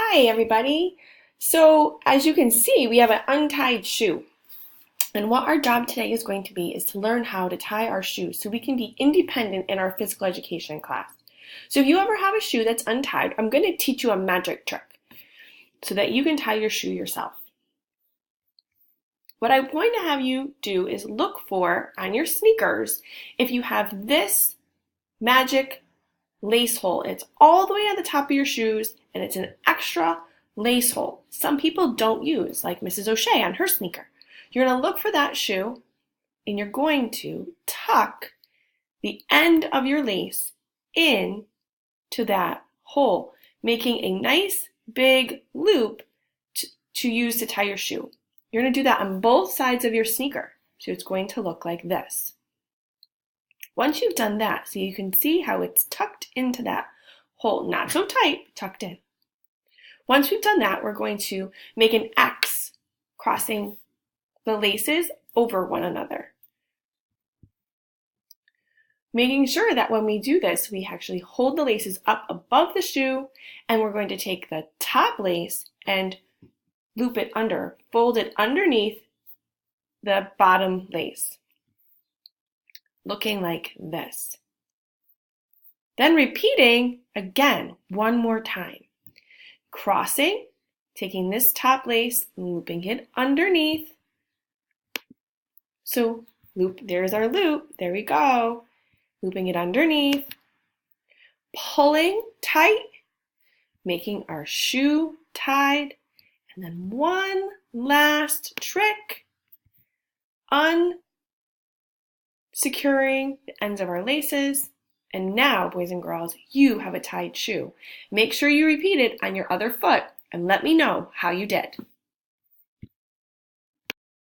Hi, everybody. So as you can see, we have an untied shoe. And what our job today is going to be is to learn how to tie our shoes so we can be independent in our physical education class. So if you ever have a shoe that's untied, I'm going to teach you a magic trick so that you can tie your shoe yourself. What I'm going to have you do is look for on your sneakers if you have this magic lace hole. It's all the way at the top of your shoes and it's an extra lace hole. Some people don't use, like Mrs. O'Shea on her sneaker. You're going to look for that shoe and you're going to tuck the end of your lace in to that hole, making a nice big loop to use to tie your shoe. You're going to do that on both sides of your sneaker. So it's going to look like this. Once you've done that, so you can see how it's tucked into that hole, not so tight, but tucked in. Once we've done that, we're going to make an X crossing the laces over one another. Making sure that when we do this, we actually hold the laces up above the shoe, and we're going to take the top lace and loop it under, fold it underneath the bottom lace, looking like this. Then repeating again one more time. Crossing, taking this top lace, looping it underneath. So loop, there's our loop, there we go. Looping it underneath. Pulling tight, making our shoe tied. And then one last trick, unsecuring the ends of our laces. And now, boys and girls, you have a tied shoe. Make sure you repeat it on your other foot and let me know how you did.